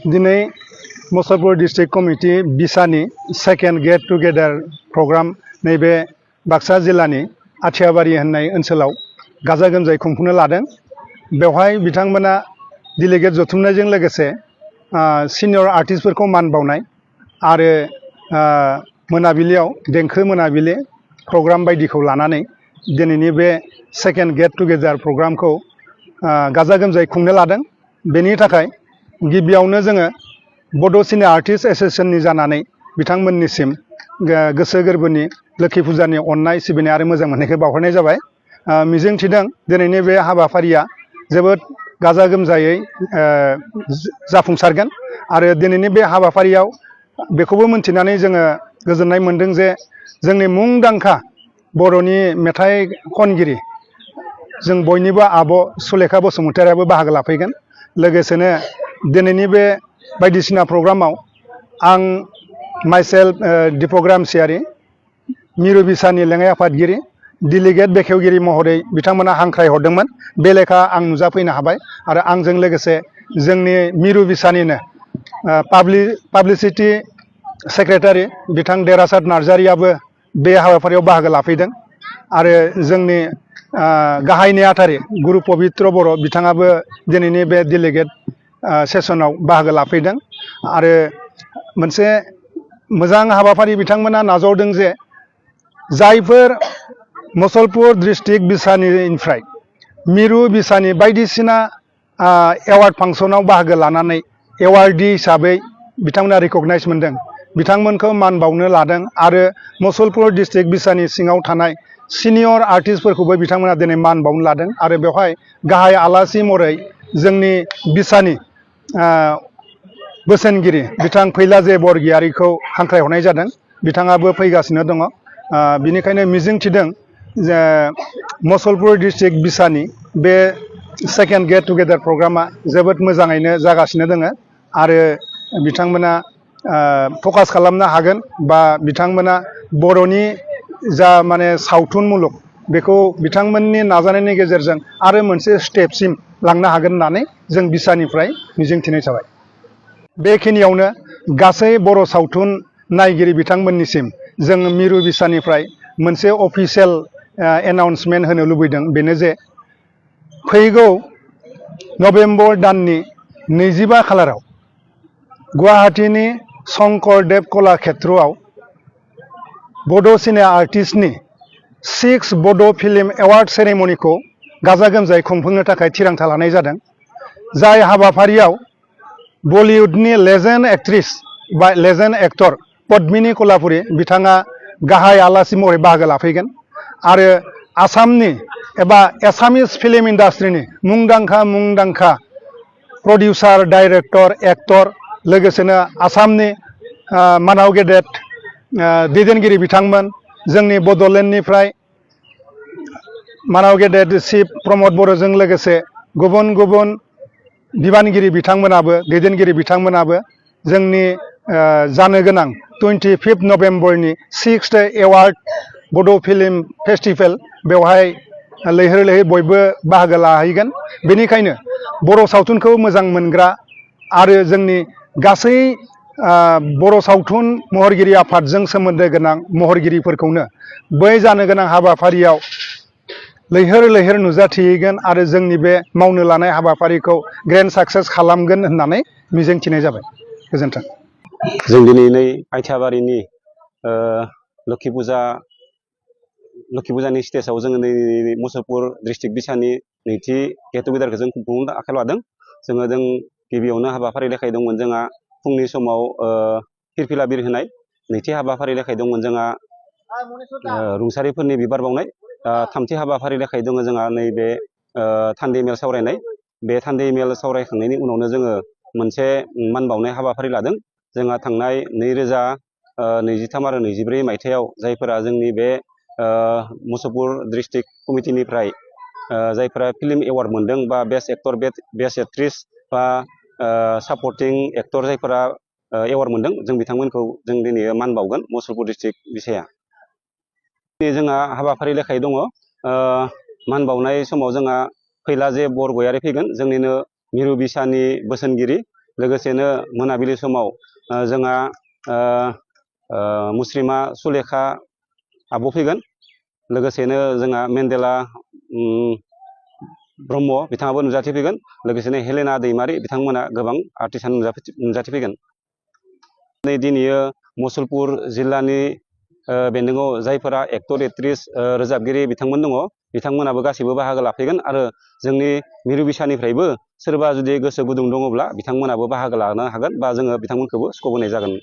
दिनै Musalpur district committee बिसानि second get together programme नैबे बाक्सा जिल्लानि आथियाबारि होननाय ओनसोलाव गाजा गोमजायै खुंफुंनो लादों। बेवहाय बिथांमोना डेलिगेट जथुमनायजों लोगोसे सिनियर आर्टिस्टफोरखौ मान बावनाय आरो मोनाबिलियाव देंखो मोनाबिलि प्रग्राम बायदिखौ लानानै दिनैनि बे सेकेंड गेट टुगेदर प्रग्रामखौ गाजा गोमजायै खुंनो लादों। बेनि थाखाय गिबियावनो जोङो बड' सिनियर आर्टिस्ट एसोसिएशननि जानानै बिथांमोननिसिम गोसो गोरबोनि लोखि फुजानि अननाय सिबिनाय आरो मोजां मोननायखौ बावहरनाय जाबाय। मिजिं थिदों दिनैनि बे हाबाफारिया जोबोद गाजा गोमजायै जाफुंसारगोन आरो दिनैनि बे हाबाफारियाव बेखौबो मोनथिनानै जोङो गोजोननाय मोनदों जे जोंनि मुंदांखा बर'नि मेथाइ खनगिरि जों बयनिबो आब' सुलेखा बसुमतारियाबो बाहागो लाफैगोन। लोगोसेनो दिनैनि बे बायदिसिना प्रग्रामाव आं माइसेल्फ दिपग्राम सियारि मिरु बिसानि लेङाइ आफादगिरि डेलिगेट बेखेवगिरि महरै बिथांमोना हांख्राय हरदोंमोन। बे लेखा आं नुजाफैनो हाबाय आरो आंजों लोगोसे जोंनि मिरु बिसानिनो पाब्लिसिटि सेक्रेटारि बिथां देरासात नार्जारियाबो बे हाबाफारियाव बाहागो लाफैदों आरो जोंनि गाहाय नेहाथारि गुरु पबित्र बर' बिथाङाबो दिनैनि बे डेलिगेट सेसनाव बाहागो लाफैदों आरो मोनसे मोजां हाबाफारि बिथांमोना नाजावदों जे जायफोर मुसलपुर डिस्ट्रिक्ट बिसानिफ्राय मिरु बिसानि बायदिसिना एवार्ड फांसनाव बाहागो लानानै एवार्डी हिसाबै बिथांमोना रिकगनाइज मोनदों, बिथांमोनखौ मान बावनो लादों आरो मुसलपुर डिस्ट्रिक्ट बिसानि सिङाव थानाय सिनियर आर्टिस्टफोरखौबो बिथांमोना दिनै मान बावनो लादों आरो बेवहाय गाहाय आलासि महरै जोंनि बिसानि बोसोनगिरि बिथां फैलाजे बरगयारिखौ हांख्रायहरनाय जादों। बिथाङाबो फैगासिनो दङ। बिनिखायनो मिजिं थिदों जे मुसलपुर डिस्ट्रिक्ट बिसानि बे सेकेंड गेट टुगेदर प्रग्रामा जोबोद मोजाङैनो जागासिनो दङ आरो बिथांमोना फकास खालामनो हागोन बा बिथांमोना बर'नि जा माने सावथुन मुलुग बेखौ बिथांमोननि नाजानायनि गेजेरजों आरो मोनसे स्टेपसिम लांनो हागोन होननानै जों बिसानिफ्राय मिजिंथिनाय जाबाय। बेखिनियावनो गासै बर' सावथुन नायगिरि बिथांमोननिसिम जों मिरु बिसानिफ्राय मोनसे अफिसियेल एनाउन्समेन्ट होनो लुबैदों, बेनो जे फैगौ नभेम्बर दाननि 25 खालाराव गुवाहाटीनि शंकरदेव कलाक्षेत्रआव बड' सिनियर आर्टिस्टनि 6 बड' फिल्म एवार्ड सेरेमनिखौ गाजा गोमजायै खुंफुंनो थाखाय थिरांथा लानाय जादों। जाय हाबाफारियाव बलिउडनि लेजेन्ड एक्ट्रिस बा लेजेन्ड एक्टर पद्मिनी कलापुरी बिथाङा गाहाय आलासि महरै बाहागो लाफैगोन आरो आसामनि एबा एसामिस फिल्म इन्डास्ट्रिनि मुंदांखा प्रडिउसार डाइरेक्टर एक्टर लोगोसेनो आसामनि मानाव गेदेर दैदेनगिरि बिथांमोन, जोंनि बड'लेण्डनिफ्राय मानाव गेदेर चिफ प्रमद बर'जों लोगोसे गुबुन गुबुन बिबानगिरि बिथांमोनाबो दैदेनगिरि बिथांमोनाबो जोंनि जानो गोनां 25 नभेम्बरनि 6th एवार्ड बड' फिल्म फेस्टिभेल बेवहाय लैहोर लैहोर बयबो बाहागो लाहैगोन। बेनिखायनो बर' सावथुनखौ मोजां मोनग्रा आरो जोंनि गासै बर' सावथुन महरगिरि आफादजों सोमोन्दो गोनां महरगिरिफोरखौनो बै जानो गोनां हाबाफारियाव लैहोर लैहोर नुजाथिहैगोन आरो जोंनि बे मावनो लानाय हाबाफारिखौ ग्रेन्ड साक्सेस खालामगोन होननानै मिजिंथिनाय जाबाय। गोजोन्थों। जों दिनै नै आइथियाबारिनि लोखि फुजानि स्टेजाव जोङो नै मुसलपुर डिस्ट्रिक्ट बिसानि नैथि गेट टुगेदारखौ जों खुंफुंनो आखायाव लादों। जों गिबियावनो हाबाफारि लेखाय दंमोन जोंहा फुंनि समाव फिरफिला बिर होनाय, नैथि हाबाफारि लेखाय दंमोन जोंहा रुंसारिफोरनि बिबार बावनाय, थामथि हाबाफारि लेखाय दङ जोंहा नैबे थान्दै मेल सावरायनाय। बे थान्दै मेल सावरायखांनायनि उनावनो जोङो मोनसे मान बावनाय हाबाफारि लादों। जोंहा थांनाय 2023 आरो 24 मायथाइयाव जायफोरा जोंनि बे मुसलपुर डिस्ट्रिक्ट कमिटिनिफ्राय जायफोरा फिल्म एवार्ड मोनदों बा बेस्ट एक्टर बेस्ट एक्ट्रिस बा सापर्टिं एक्टर जायफोरा एवार्ड मोनदों, जों बिथांमोनखौ जों दिनै मान बावगोन मुसलपुर डिस्ट्रिक्ट बिसाया। जोंहा हाबाफारि लेखायै दङ मान बावनाय समाव जोंहा फैलाजे बरगयारि फैगोन, जोंनिनो मिरु बिसानि बोसोनगिरि लोगोसेनो मोनाबिलि समाव जोंहा मुस्रिमा सुलेखा आब' फैगोन। लोगोसेनो जोंहा मेन्देला ब्रह्म बिथाङाबो नुजाथिफैगोन। लोगोसेनो हेलेना दैमारि बिथांमोना गोबां आर्टिस्टआनो नुजाथिफैगोन। दिनैयो मुसलपुर जिल्लानि बेन्दोङाव जायफोरा एक्टर एक्ट्रिस रोजाबगिरि बिथांमोन दङ बिथांमोनाबो गासैबो बाहागो लाफैगोन आरो जोंनि मिरु बिसानिफ्रायबो सोरबा जुदि गोसो गुदुं दङब्ला बिथांमोनाबो बाहागो लानो हागोन बा जोङो बिथांमोनखौबो सुखुबोनाय जागोन।